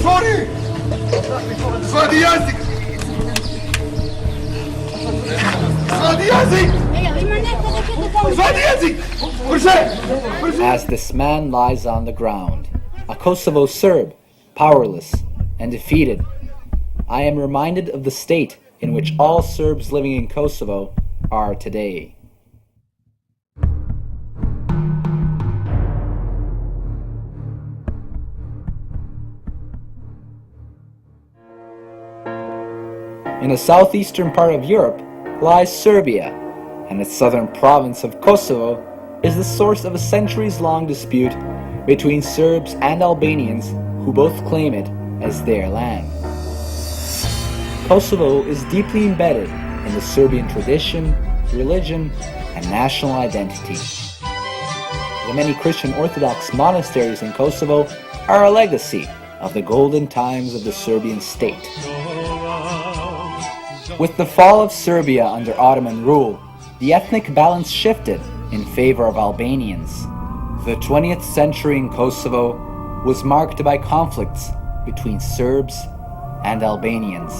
Sorry! Svadi jezik! Svadi jezik! Svadi jezik! As this man lies on the ground, a Kosovo Serb, powerless and defeated, I am reminded of the state in which all Serbs living in Kosovo are today. In the southeastern part of Europe lies Serbia, and its southern province of Kosovo is the source of a centuries-long dispute between Serbs and Albanians who both claim it as their land. Kosovo is deeply embedded in the Serbian tradition, religion, and national identity. The many Christian Orthodox monasteries in Kosovo are a legacy of the golden times of the Serbian state. With the fall of Serbia under Ottoman rule, the ethnic balance shifted in favor of Albanians. The 20th century in Kosovo was marked by conflicts between Serbs and Albanians.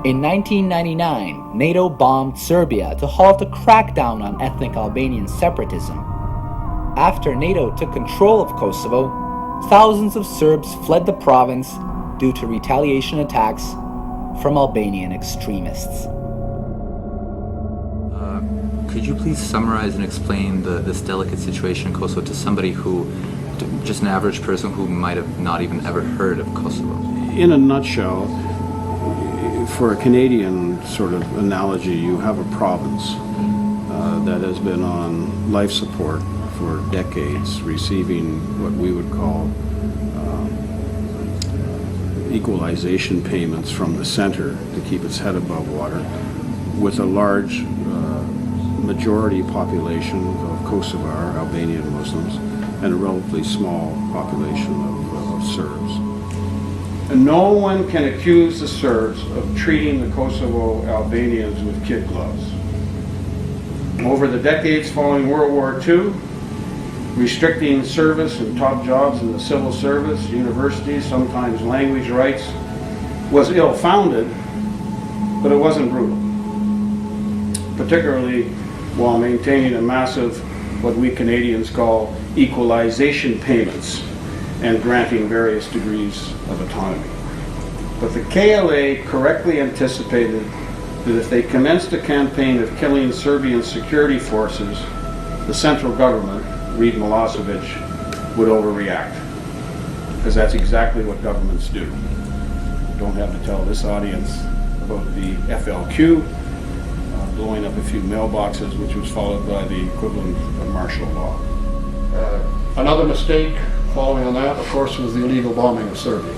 In 1999, NATO bombed Serbia to halt a crackdown on ethnic Albanian separatism. After NATO took control of Kosovo, thousands of Serbs fled the province due to retaliation attacks from Albanian extremists. Could you please summarize and explain this delicate situation in Kosovo to somebody just an average person who might have not even ever heard of Kosovo? In a nutshell, for a Canadian sort of analogy, you have a province that has been on life support for decades, receiving what we would call equalization payments from the center to keep its head above water, with a large majority population of Kosovar, Albanian Muslims, and a relatively small population of Serbs. And no one can accuse the Serbs of treating the Kosovo Albanians with kid gloves. Over the decades following World War II, restricting service and top jobs in the civil service, universities, sometimes language rights, was ill-founded, but it wasn't brutal. Particularly while maintaining a massive, what we Canadians call, equalization payments and granting various degrees of autonomy. But the KLA correctly anticipated that if they commenced a campaign of killing Serbian security forces, the central government, Reed Milosevic, would overreact. Because that's exactly what governments do. Don't have to tell this audience about the FLQ, blowing up a few mailboxes, which was followed by the equivalent of martial law. Another mistake following on that, of course, was the illegal bombing of Serbia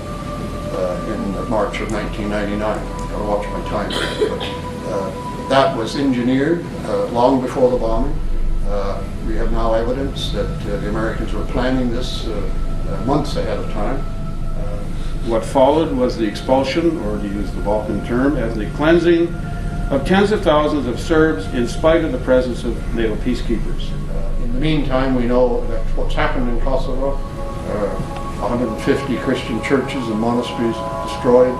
in March of 1999. I'll watch my time here, but that was engineered long before the bombing. We have now evidence that the Americans were planning this months ahead of time. What followed was the expulsion, or to use the Balkan term, as the cleansing of tens of thousands of Serbs in spite of the presence of NATO peacekeepers. In the meantime, we know that what's happened in Kosovo, 150 Christian churches and monasteries destroyed,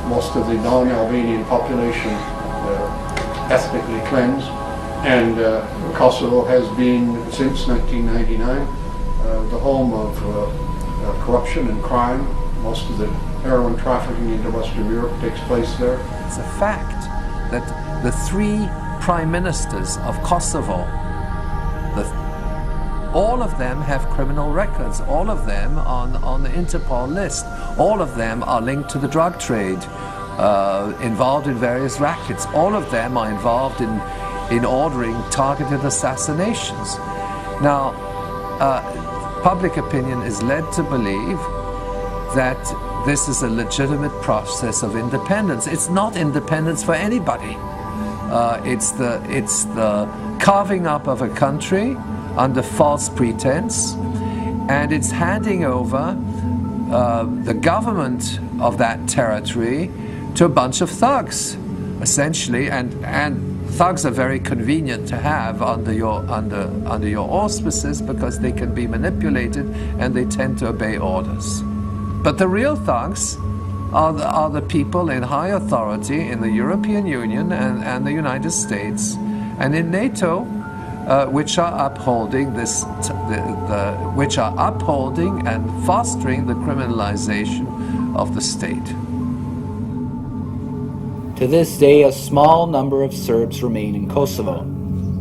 most of the non-Albanian population ethnically cleansed, and Kosovo has been, since 1999, the home of corruption and crime. Most of the heroin trafficking into Western Europe takes place there. It's a fact that the three prime ministers of Kosovo, all of them have criminal records, all of them on the Interpol list, all of them are linked to the drug trade, involved in various rackets, all of them are involved in ordering targeted assassinations. Now, public opinion is led to believe that this is a legitimate process of independence. It's not independence for anybody. It's the carving up of a country under false pretense, and it's handing over the government of that territory to a bunch of thugs, essentially, and thugs are very convenient to have under your auspices because they can be manipulated and they tend to obey orders. But the real thugs are the people in high authority in the European Union and the United States and in NATO, which are upholding which are upholding and fostering the criminalization of the state. To this day, a small number of Serbs remain in Kosovo.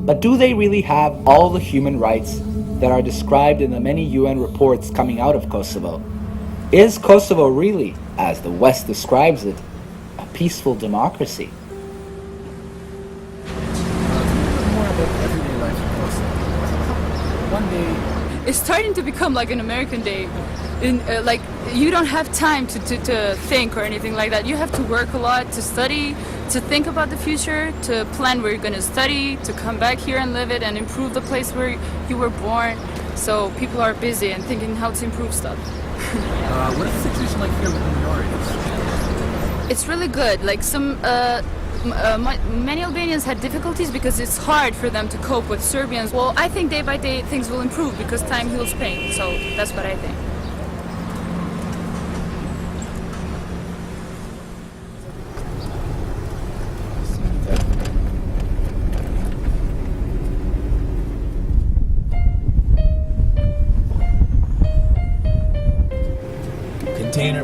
But do they really have all the human rights that are described in the many UN reports coming out of Kosovo? Is Kosovo really, as the West describes it, a peaceful democracy? More about everyday life in Kosovo. One day, it's starting to become like an American day. Like you don't have time to think or anything like that. You have to work a lot, to study, to think about the future, to plan where you're going to study, to come back here and live it and improve the place where you were born. So people are busy and thinking how to improve stuff. what is the situation like here with minorities? It's really good. Like many Albanians had difficulties because it's hard for them to cope with Serbians. Well, I think day by day things will improve because time heals pain. So that's what I think.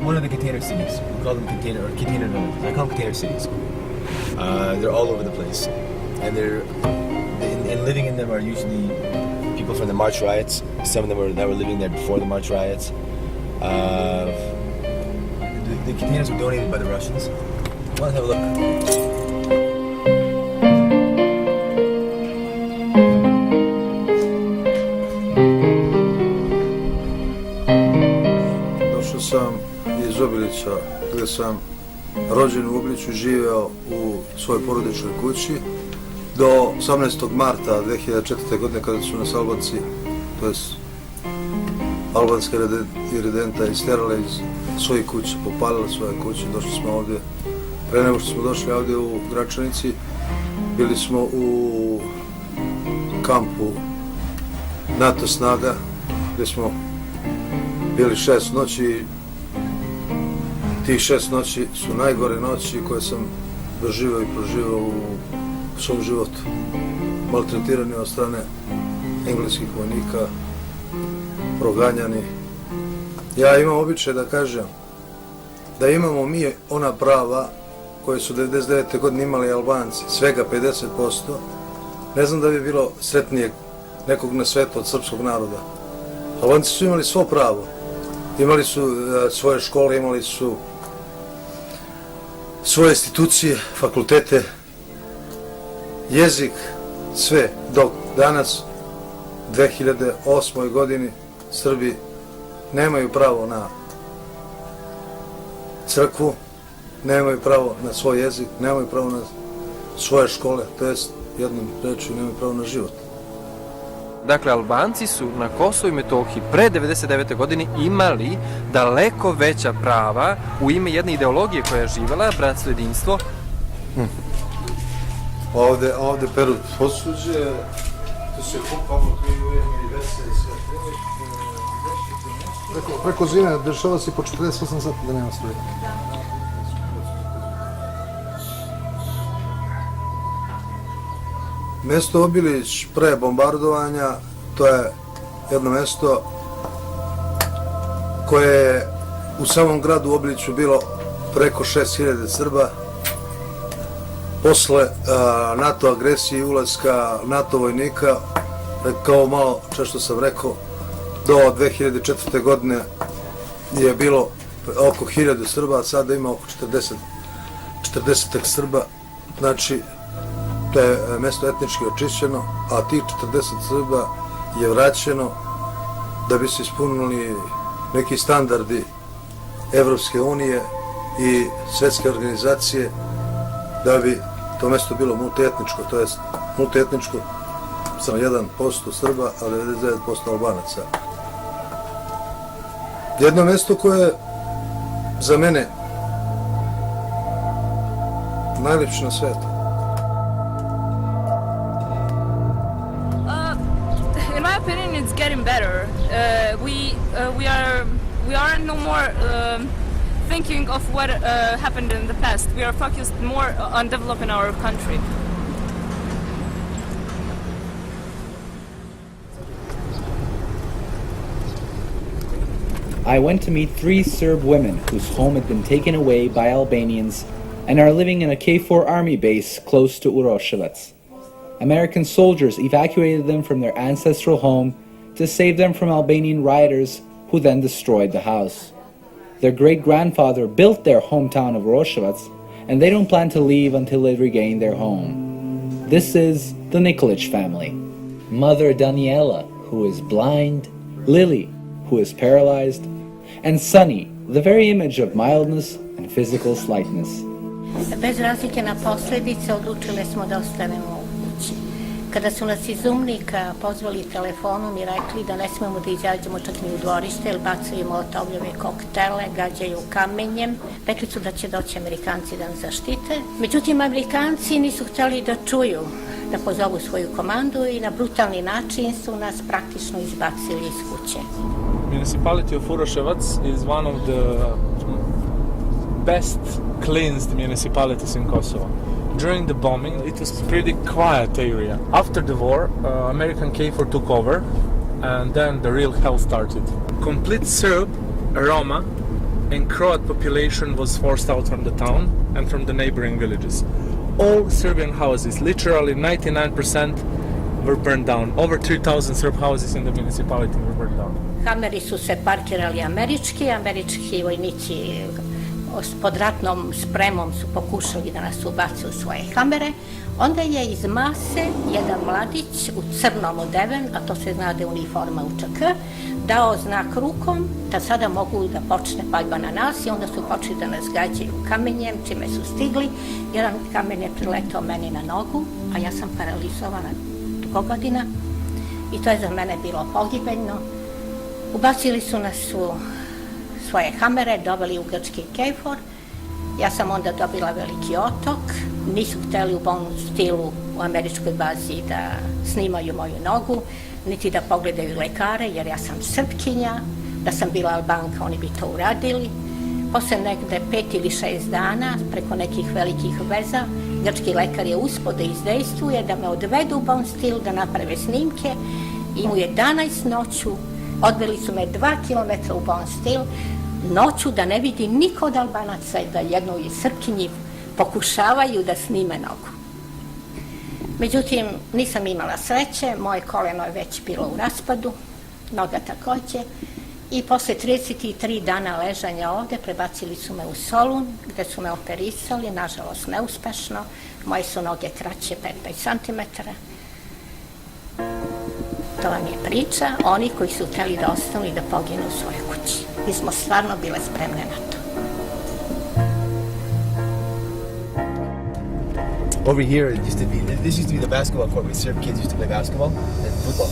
One of the container cities. We call them container villages. I call them container cities. They're all over the place, and and living in them are usually people from the March riots. Some of them that were living there before the March riots. The containers were donated by the Russians. Let's have a look. Sam iz Obilića, gdje sam rođen u Obiliću, živeo u svojoj porodičnoj kući do 18. marta 2004. godine kada su nas Albanci, to jest albanske iredenta isterale iz svojih kuća, popalile svoje kuće. Došli smo ovdje, pre nego što smo došli ovdje u Gračanici, bili smo u kampu NATO snaga gdje smo bili 6 noći. Tih 6 noći su najgore noći koje sam doživio i proživio u svom životu. Maltretirani od strane engleskih vojnika, proganjani. Ja imam običaj da kažem da imamo mi ona prava koje su 99. godine imali Albanci, svega 50%. Ne znam da bi bilo sretnijeg nekog na svetu od srpskog naroda. Albanci su imali svo pravo. Imali su svoje škole, imali su svoje institucije, fakultete, jezik, sve. Dok danas, 2008. godini, Srbi nemaju pravo na crkvu, nemaju pravo na svoj jezik, nemaju pravo na svoje škole, to jest jednom rečju nemaju pravo na život. Dakle, Albanci su na Kosovu i Metohiji pre 1999. godine imali daleko veća prava u ime jedne ideologije koja je živjela, bratstvo, jedinstvo. Ovde peru posuđe, tu se kupamo, tu i vese i sve. Preko zime dešava se po 48 sati da nema struje. Mesto Obilić pre bombardovanja, to je jedno mesto koje je u samom gradu Obiliću bilo preko 6000 Srba. Posle NATO agresije i ulaska NATO vojnika, kao malo često sam rekao, do 2004. godine je bilo oko 1000 Srba, a sada ima oko 40 Srba. Znači, to je mesto etnički očišćeno, a tih 40 Srba je vraćeno da bi se ispunili neki standardi Evropske unije i svetske organizacije, da bi to mesto bilo multietničko, to jest multietničko sa 1% Srba, a 99% Albanaca. Jedno mesto koje je za mene najljepše na svetu. In my opinion, it's getting better. We we are no more thinking of what happened in the past. We are focused more on developing our country. I went to meet 3 Serb women whose home had been taken away by Albanians and are living in a KFOR army base close to Uroševac. American soldiers evacuated them from their ancestral home to save them from Albanian rioters who then destroyed the house. Their great-grandfather built their hometown of Uroševac, and they don't plan to leave until they regain their home. This is the Nikolic family. Mother Daniela, who is blind, Lily, who is paralyzed, and Sunny, the very image of mildness and physical slightness. Bez razlike na posljedice odlučile smo da ostanemo u kući. Kada su nas iz Umnika pozvali telefonom i rekli da ne smemo da izađemo čak ni u dvorište jer bacaju molotovljeve koktele, gađaju kamenjem, rekli su da će doći Amerikanci da nas zaštite. Međutim, Amerikanci nisu htjeli da čuju da pozovu svoju komandu i na brutalni način su nas praktično izbacili iz kuće. Municipality of Uroševac is one of the best cleansed municipalities in Kosovo. During the bombing, it was a pretty quiet area. After the war, American KFOR took over, and then the real hell started. Complete Serb, Roma, and Croat population was forced out from the town and from the neighboring villages. All Serbian houses, literally 99%, were burned down. Over 3,000 Serb houses in the municipality were burned down. Hameri su se parkirali američki vojnici pod ratnom spremom su pokušali da nas ubace u svoje hamere. Onda je iz mase jedan mladić u crnom odeven, a to se zna da je uniforma UČK, dao znak rukom da sada mogu da počne paljba na nas i onda su počeli da nas gađaju kamenjem, čime su stigli. Jedan kamen je priletao meni na nogu, a ja sam paralizovana dugo godina i to je za mene bilo pogibeljno. Ubacili su nas u svoje hamere, doveli u grčki KFOR. Ja sam onda dobila veliki otok. Nisu htjeli u bolnom stilu u američkoj bazi da snimaju moju nogu, niti da pogledaju lekare, jer ja sam Srpkinja. Da sam bila Albanka, oni bi to uradili. Posle negde 5 ili 6 dana, preko nekih velikih veza, grčki lekar je uspio da izdejstvuje, da me odvedu u bon stil, da naprave snimke. I u 11 noću odveli su me 2 kilometra u bon stil, noću da ne vidi niko od Albanaca i da jednoj Srpkinji pokušavaju da snime nogu. Međutim, nisam imala sreće, moje koleno je već bilo u raspadu, noga takođe, i posle 33 dana ležanja ovde prebacili su me u Solun, gde su me operisali, nažalost neuspešno, moje su noge kraće 15 cm. To vam je priča, oni koji su hteli da ostanu i da poginu u svojoj kući. Mi smo stvarno bile spremne na to. Over here, this used to be the basketball court where Serb kids used to play basketball and football.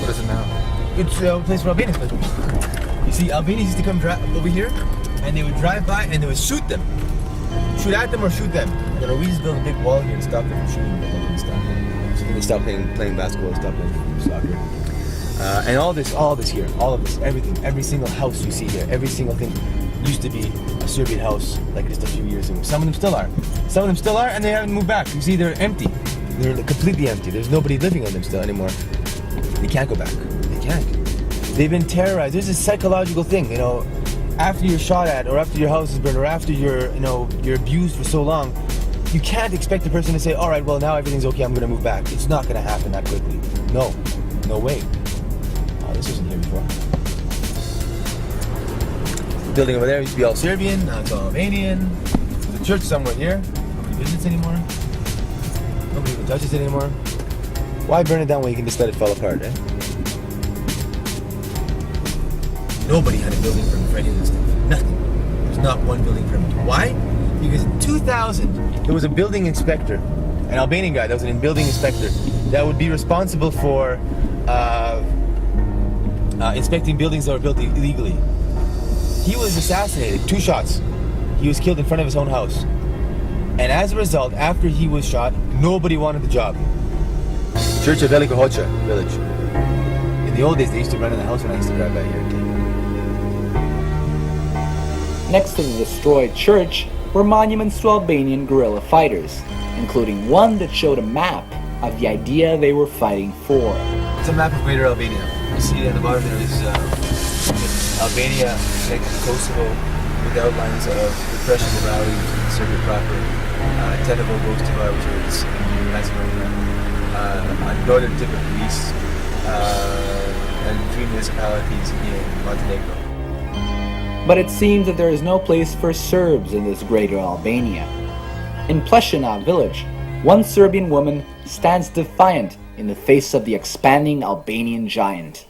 What is it now? It's a place where Albanians play football. You see, Albanians used to come over here, and they would drive by and they would shoot them. Shoot at them or shoot them. The Norwegians built a big wall here and stopped them from shooting them and stuff. So they stopped playing basketball, stopped playing soccer. And all this here, all of this, everything, every single house you see here, every single thing used to be a Serbian house like just a few years ago. Some of them still are. Some of them still are, and they haven't moved back. You see, they're empty. They're completely empty. There's nobody living in them still anymore. They can't go back. They can't. They've been terrorized. There's a psychological thing, you know. After you're shot at, or after your house is burned, or after you're abused for so long, you can't expect the person to say, all right, well, now everything's okay, I'm going to move back. It's not going to happen that quickly. No way. Oh, this wasn't here before. The building over there used to be all Serbian, now it's all Albanian. There's a church somewhere here. Nobody visits anymore. Nobody even touches it anymore. Why burn it down when you can just let it fall apart, eh? Nobody had a building permit for any of this stuff. Nothing. There's not one building permit. Why? Because in 2000, there was a building inspector, an Albanian guy that was a building inspector, that would be responsible for inspecting buildings that were built illegally. He was assassinated, 2 shots. He was killed in front of his own house. And as a result, after he was shot, nobody wanted the job. Church of Veliko Hoća village. In the old days, they used to run in the house when I used to drive by here. Next to the destroyed church were monuments to Albanian guerrilla fighters, including one that showed a map of the idea they were fighting for. It's a map of Greater Albania. You see at the bottom there is Albania connected to Kosovo with the outlines of repression of rallies in Serbia proper, Tetovo goes to which is in Macedonia, a northern tip of Greece, and 3 municipalities in Montenegro. But it seems that there is no place for Serbs in this Greater Albania. In Plešina village, one Serbian woman stands defiant in the face of the expanding Albanian giant.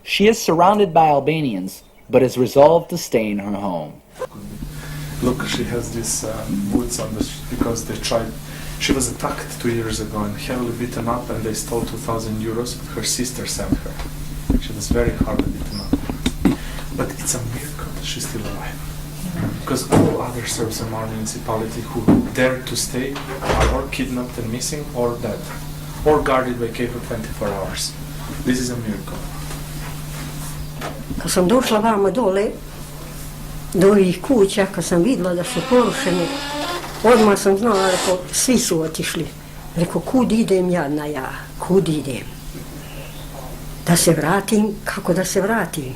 She is surrounded by Albanians, but is resolved to stay in her home. Look, she has these boots on because they tried. She was attacked 2 years ago and heavily beaten up, and they stole 2,000 euros. Her sister sent her. She was very hardly beaten up. But it's a miracle that she's still alive. Because all other Serbs in our municipality who dare to stay are or kidnapped and missing or dead, or guarded by K for 24 hours. This is a miracle. Kad sam došla vamo dole, do ovih kuća, kad sam vidjela da su porušene, odmah sam znala, rekao, svi su otišli. Rekao, kud idem jadna ja, kud idem? Da se vratim, kako da se vratim?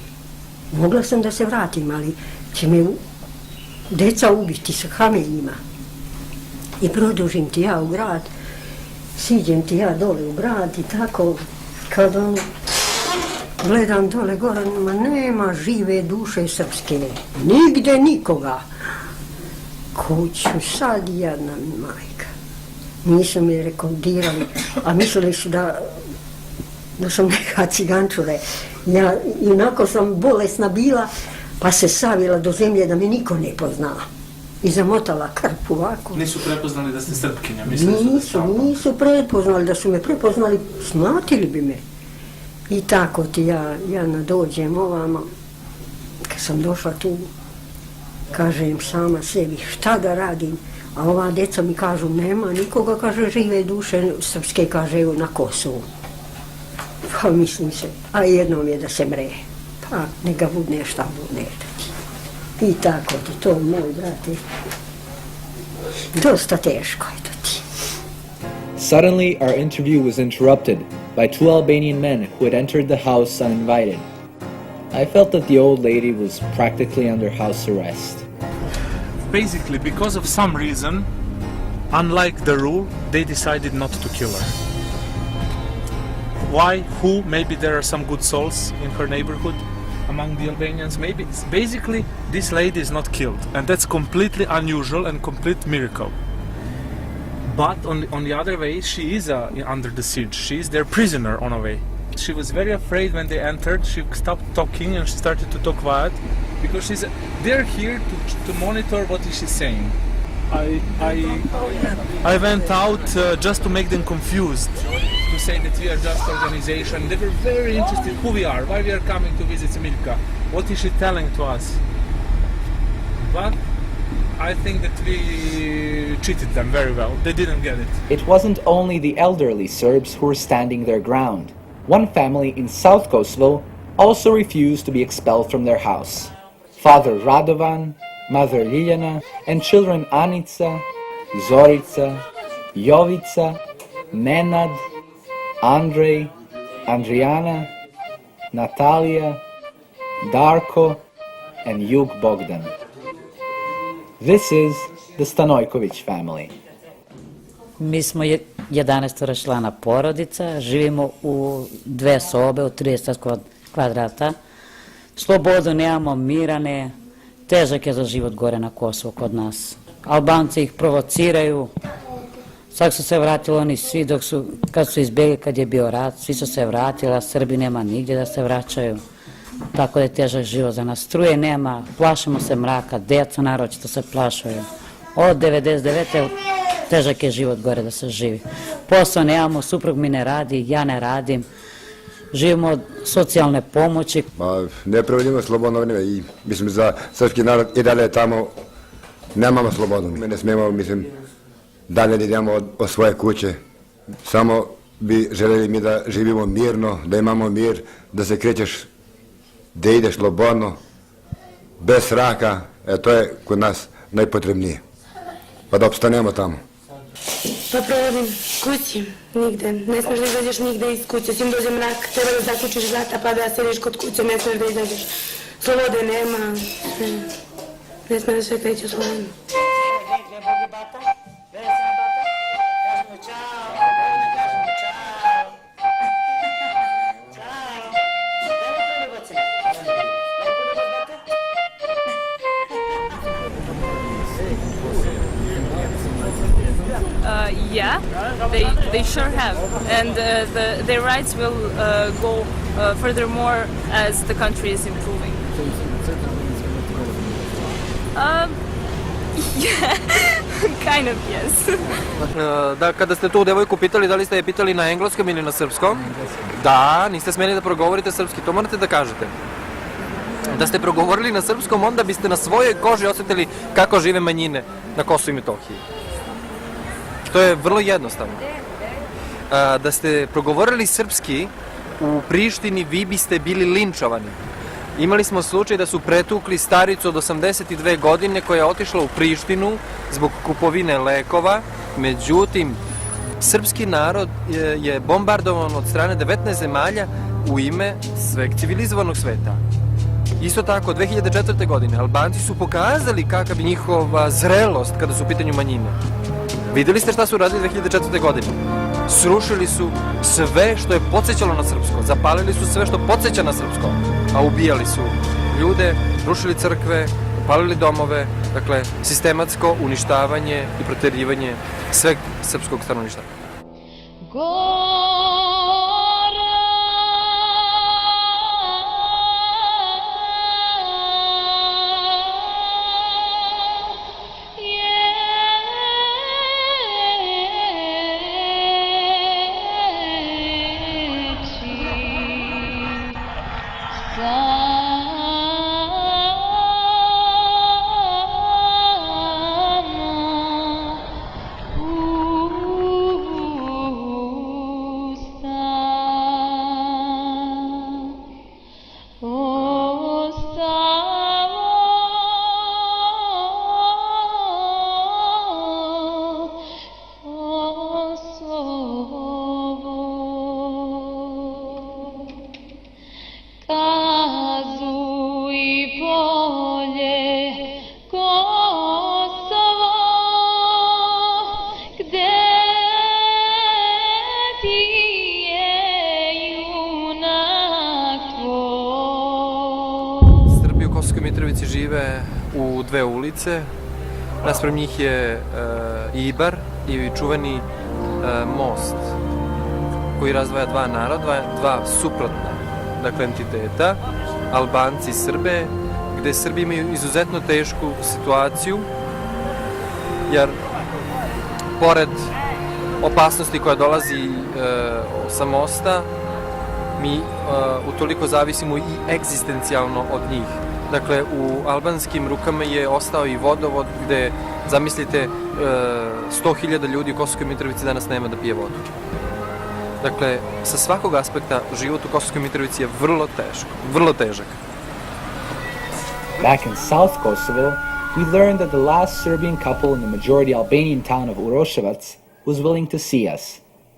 Mogla sam da se vratim, ali će me deca ubiti sa kamenjima. I produžim ti ja u grad, siđem ti ja dole u grad i tako, kad gledam dole gore, ma nema žive duše srpske, nigde nikoga. Kuću sad jedna mi majka. Nisu me rekordirali, a mislili su da sam neka cigančure. Ja inako sam bolesna bila, pa se savila do zemlje da me niko ne pozna. I zamotala krp ovako. Nisu prepoznali da ste Srpkinja? Nisu prepoznali, da su me prepoznali, smatili bi me. I tako ti ja nadođem ovamo, kad sam došla tu, kažem sama sebi šta da radim, a ova deca mi kažu nema nikoga, kaže žive duše srpske, kaže evo na Kosovu. Pa mislim se, a jednom je da se mre, pa neka budne šta budne. I tako ti to, moj brate, dosta teško je to ti. Suddenly, our interview was interrupted by 2 Albanian men who had entered the house uninvited. I felt that the old lady was practically under house arrest. Basically, because of some reason, unlike the rule, they decided not to kill her. Why? Who? Maybe there are some good souls in her neighborhood among the Albanians. Maybe. Basically, this lady is not killed, and that's completely unusual and complete miracle. But on the other way, she is under the siege. She is their prisoner on a way. She was very afraid when they entered. She stopped talking and she started to talk quiet because they're here to monitor what is she saying. I went out just to make them confused, to say that we are just organization. They were very interested who we are, why we are coming to visit Smilka, what is she telling to us. But I think that we treated them very well. They didn't get it. It wasn't only the elderly Serbs who were standing their ground. One family in South Kosovo also refused to be expelled from their house. Father Radovan, Mother Ljiljana, and children Anica, Zorica, Jovica, Nenad, Andrej, Andrijana, Natalia, Darko, and Jug Bogdan. This is the Stanojković family. Mi smo 11 člana porodica, živimo u 2 sobe od 30 kvadrata. Slobodu nemamo, mirane, težak je za život gore na Kosovo kod nas. Albanci ih provociraju, sad su se vratili oni svi kad su izbjegli kad je bio rat, svi su se vratili, a Srbi nema nigdje da se vraćaju. Tako da je težak život za nas. Struje nema, plašimo se mraka, djeca naročito se plašaju. Od 99. težak je život gore da se živi. Posao nemamo, suprug mi ne radi, ja ne radim. Živimo od socijalne pomoći. Ne prevodimo slobodno vreme i mislim za srpski narod i dalje tamo nemamo slobodno. Mi ne smijemo, mislim, dalje da idemo od svoje kuće. Samo bi željeli mi da živimo mirno, da imamo mir, da se krećeš, da ideš slobodno, bez straka To je kod nas najpotrebnije. Pa da opstanemo tamo. Pa provodim kući, nigde. Ne smiješ da izađeš nigde iz kuće. Čim dođe mrak, treba da zaključiš vrata pa da sediš kod kuće. Ne smiješ da izađeš. Slobode nema. Ne smiješ da kreći u slobodno. Yeah, they sure have, and their rights will go furthermore as the country is improving. Yeah, kind of yes. Da, kada ste tu devojku pitali da li ste je pitali na engleskom ili na srpskom, da, niste smeli da progovorite srpski, to morate da kažete. Da ste progovorili na srpskom, onda biste na svojoj koži osjetili kako žive manjine na Kosovu i Metohiji. To je vrlo jednostavno. Da ste progovorili srpski u Prištini, vi biste bili linčovani. Imali smo slučaj da su pretukli staricu od 82 godine koja je otišla u Prištinu zbog kupovine lekova. Međutim, srpski narod je bombardovan od strane 19 zemalja u ime sveg civilizovanog sveta. Isto tako, 2004. godine Albanci su pokazali kakav je njihova zrelost kada su u pitanju manjine. Vidjeli ste šta su radili 2004. godine? Srušili su sve što je podsjećalo na srpsko, zapalili su sve što podsjeća na srpsko, a ubijali su ljude, rušili crkve, palili domove, dakle, sistematsko uništavanje i proterivanje sveg srpskog stanovništva. Žive u dve ulice, naspram njih je Ibar i čuveni most koji razdvaja dva naroda, dva suprotna entiteta, Albanci i Srbe, gde Srbi imaju izuzetno tešku situaciju, jer pored opasnosti koja dolazi sa mosta, mi utoliko zavisimo i egzistencijalno od njih. Dakle, u albanskim rukama je ostao i vodovod gde, zamislite, 100.000 ljudi u Kosovskoj Mitrovici danas nema da pije vodu. Dakle, sa svakog aspekta život u Kosovskoj Mitrovici je vrlo težak. Back in South Kosovo, we learned that the last Serbian couple in the majority Albanian town of Uroševac was willing to see us.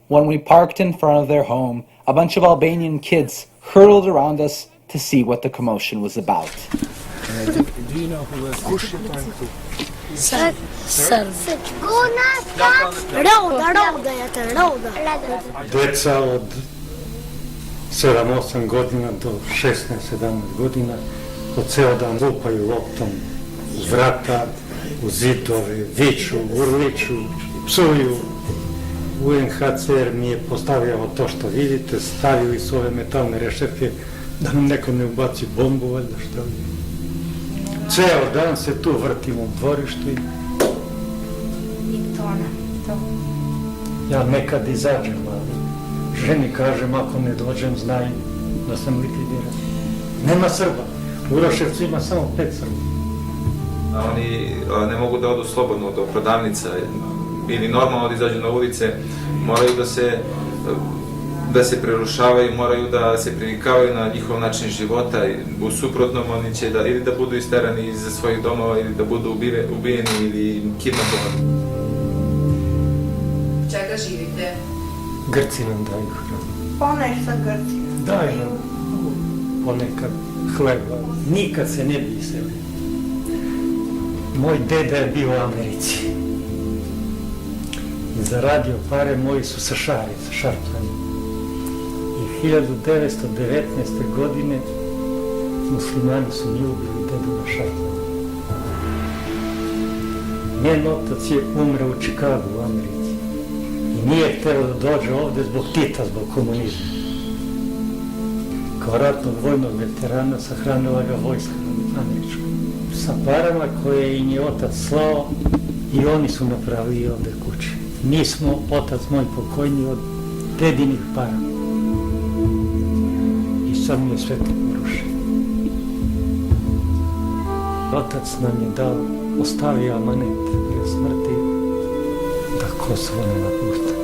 When we parked in front of their home, a bunch of Albanian kids hurtled around us to see what the commotion was about. Do you know who was Serb. Deca od 7-8 godina do 16-17 godina po ceo dan lupaju loptom uz vrata, u zidove, viču, urliču, psuju. UNHCR mi je postavljao to što vidite, stavili su ove metalne rešetke da nam neko ne ubaci bombu, valjda šta li. Ceo dan se tu vrtimo u dvorištu i ja nekad izađem, ali ženi kažem ako ne dođem znaj da sam likvidiran. Nema Srba, u Uroševcu ima samo 5 Srba. Oni ne mogu da odu slobodno do prodavnica ili normalno da izađu na ulice, moraju da se prerušavaju, moraju da se privikavaju na njihov način života. U suprotnom oni će ili da budu isterani iz svojih domova, ili da budu ubijeni ili kidnapovani. Čega živite? Grci nam daju hranu. Ponešto Grci. Daju nam ponekad hleba. Nikad se ne bi iselio. Moj deda je bio u Americi. Zaradio pare, moji su sa Šarpljani. I 1919. godine muslimani su mi ubili dedu na Šarpljani. Njen otac je umre u Čikagu u Americi. I nije hteo da dođe ovde zbog Tita, zbog komunizma. Kao ratnog vojnog veterana sahranila ga vojska američka. Sa parama koje im je otac slao i oni su napravili ovde kuće. Mi smo, otac moj pokojni, od dedinih para. I sad mi je sve to porušeno. Otac nam je dao, ostavio amanet prije smrti da Kosovo ne napušta.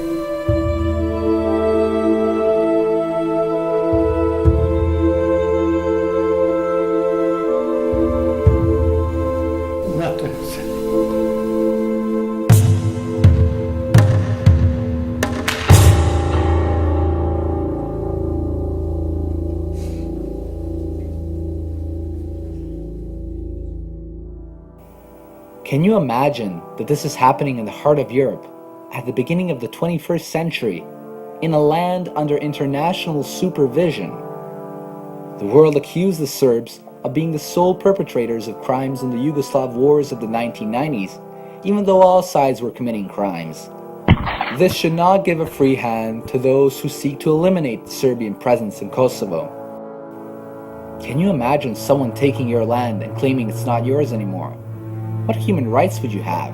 Can you imagine that this is happening in the heart of Europe at the beginning of the 21st century, in a land under international supervision? The world accused the Serbs of being the sole perpetrators of crimes in the Yugoslav wars of the 1990s, even though all sides were committing crimes. This should not give a free hand to those who seek to eliminate the Serbian presence in Kosovo. Can you imagine someone taking your land and claiming it's not yours anymore? What human rights would you have?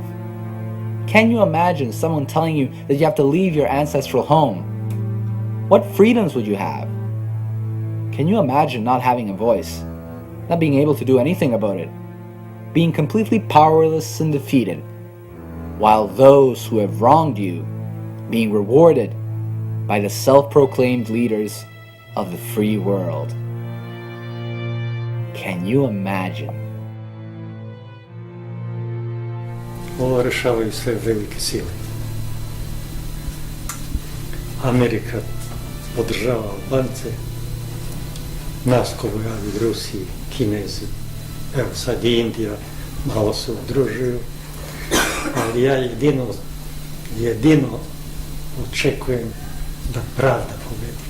Can you imagine someone telling you that you have to leave your ancestral home? What freedoms would you have? Can you imagine not having a voice, not being able to do anything about it, being completely powerless and defeated, while those who have wronged you being rewarded by the self-proclaimed leaders of the free world? Can you imagine? Ovo rešavaju sve velike sile. Amerika podržava Albance, nas kovojavi Rusiji, Kinezi, evo sad i Indija, malo se udružuju, ali ja jedino očekujem da pravda pobedi.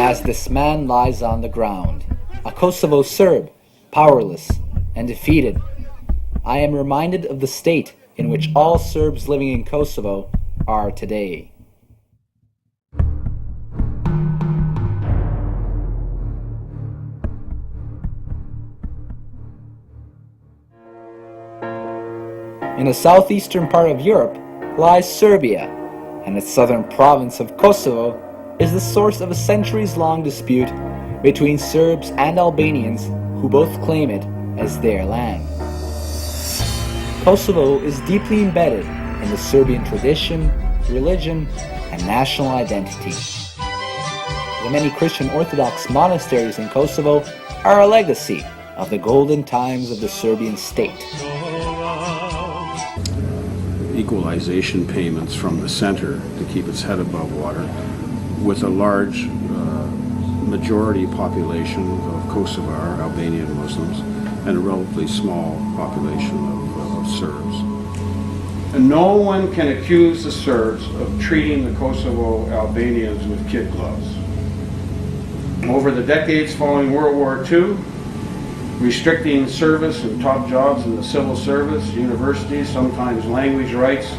As this man lies on the ground, a Kosovo Serb, powerless and defeated, I am reminded of the state in which all Serbs living in Kosovo are today. In the southeastern part of Europe lies Serbia, and its southern province of Kosovo is the source of a centuries-long dispute between Serbs and Albanians who both claim it as their land. Kosovo is deeply embedded in the Serbian tradition, religion, and national identity. the many Christian Orthodox monasteries in Kosovo are a legacy of the golden times of the Serbian state. Equalization payments from the center to keep its head above water, with a large majority population of Kosovar Albanian Muslims and a relatively small population of Serbs. And no one can accuse the Serbs of treating the Kosovo Albanians with kid gloves. Over the decades following World War II, restricting service and top jobs in the civil service, universities, sometimes language rights,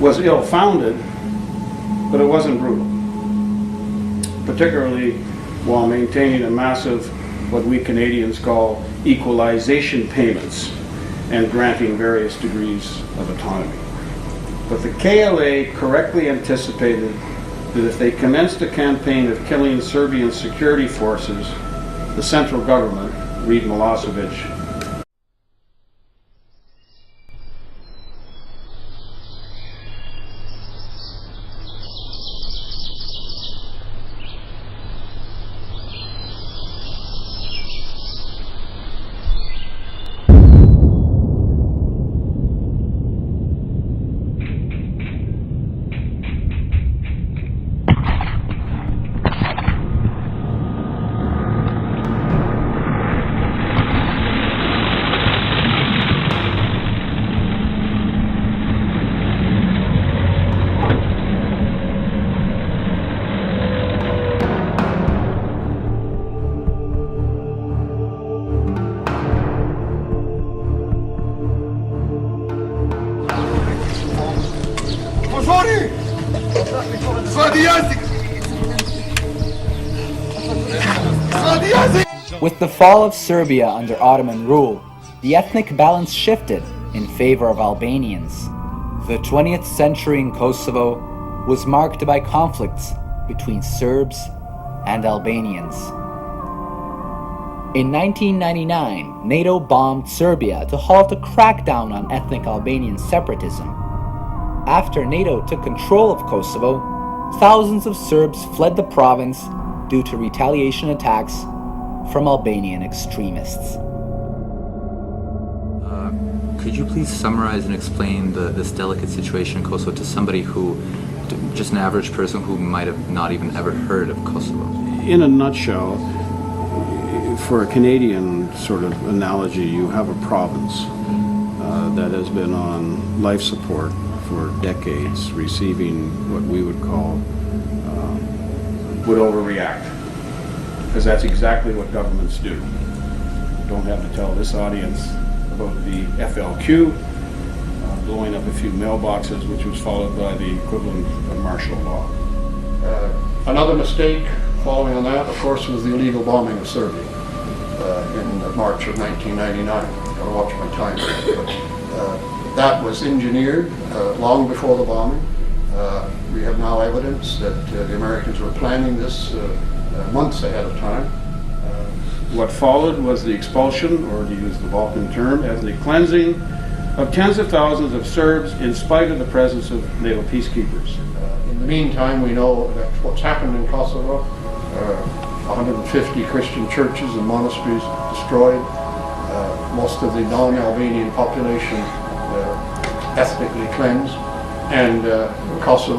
was ill-founded, but it wasn't brutal. Particularly while maintaining a massive, what we Canadians call equalization payments and granting various degrees of autonomy. But the KLA correctly anticipated that if they commenced a campaign of killing Serbian security forces, the central government, read Milosevic, Можете! Свади язик! Свади язик! With the fall of Serbia under Ottoman rule, the ethnic balance shifted in favor of Albanians. The 20th century in Kosovo was marked by conflicts between Serbs and Albanians. In 1999, NATO bombed Serbia to halt a crackdown on ethnic Albanian separatism. After NATO took control of Kosovo, thousands of Serbs fled the province due to retaliation attacks from Albanian extremists. Could you please summarize and explain this delicate situation in Kosovo to somebody who, just an average person who might have not even ever heard of Kosovo? in a nutshell, for a Canadian sort of analogy, you have a province that has been on life support for decades, receiving what we would call would overreact, because that's exactly what governments do. Don't have to tell this audience about the FLQ blowing up a few mailboxes, which was followed by the equivalent of martial law. Another mistake following on that, of course, was the illegal bombing of Serbia in March of 1999. I've got to watch my time here, but that was engineered long before the bombing. We have now evidence that the Americans were planning this months ahead of time. What followed was the expulsion, or to use the Balkan term, as the cleansing of tens of thousands of Serbs in spite of the presence of NATO peacekeepers. In the meantime, we know that what's happened in Kosovo, 150 Christian churches and monasteries destroyed, most of the non-Albanian population ethnically cleansed, and Kosovo